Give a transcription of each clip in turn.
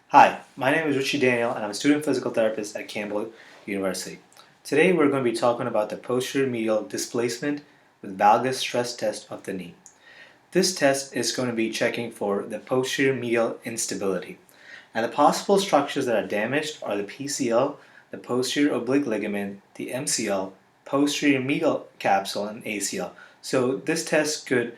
Hi, my name is Richie and I'm a student physical therapist at Campbell University. Today we're going to be talking about the posterior medial displacement with valgus stress test of the knee. This test is going to be checking for the posterior medial instability. And the possible structures that are damaged are the PCL, the posterior oblique ligament, the MCL, posterior medial capsule, and ACL. So this test could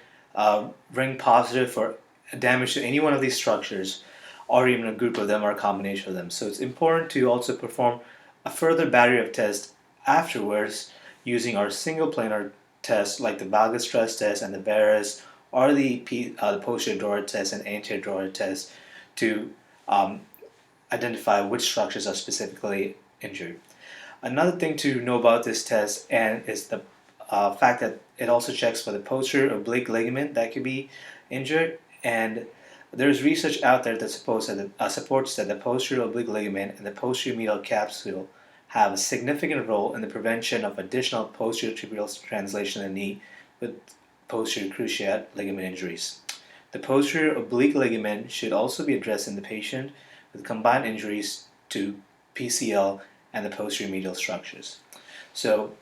ring positive for damage to any one of these structures, or even a group of them or a combination of them. So it's important to also perform a further battery of tests afterwards using our single planar tests like the valgus stress test and the varus, or the posterior drawer test and anterior drawer test to um, identify which structures are specifically injured. Another thing to know about this test and is the fact that it also checks for the posterior oblique ligament that could be injured, and there's research out there that supports that the posterior oblique ligament and the posterior medial capsule have a significant role in the prevention of additional posterior tibial translation in the knee with posterior cruciate ligament injuries. The posterior oblique ligament should also be addressed in the patient with combined injuries to PCL and the posterior medial structures. So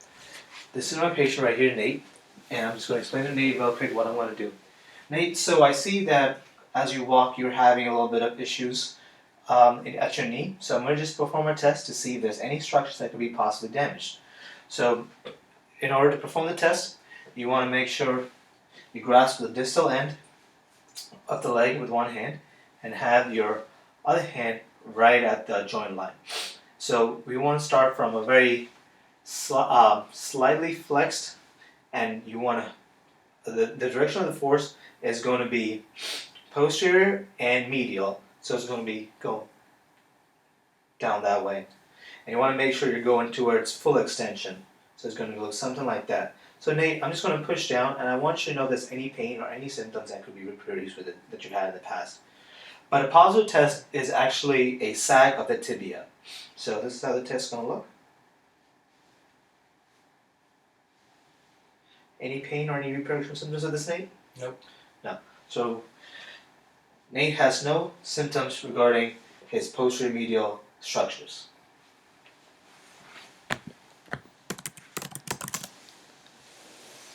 this is my patient right here, Nate, and I'm just going to explain to Nate real quick what I want to do. Nate, so I see that as you walk, you're having a little bit of issues at your knee. So I'm going to just perform a test to see if there's any structures that could be possibly damaged. So in order to perform the test, you want to make sure you grasp the distal end of the leg with one hand and have your other hand right at the joint line. So we want to start from a very slightly flexed, and you want to, the direction of the force is going to be posterior and medial, so it's going to be going down that way. And you want to make sure you're going towards full extension, so it's going to look something like that. So Nate, I'm just going to push down, and I want you to know if there's any pain or any symptoms that could be reproduced with it that you've had in the past. But a positive test is actually a sag of the tibia. So this is how the test is going to look. Any pain or any reproduction symptoms of this, Nate? Nope. No. So Nate has no symptoms regarding his posterior medial structures.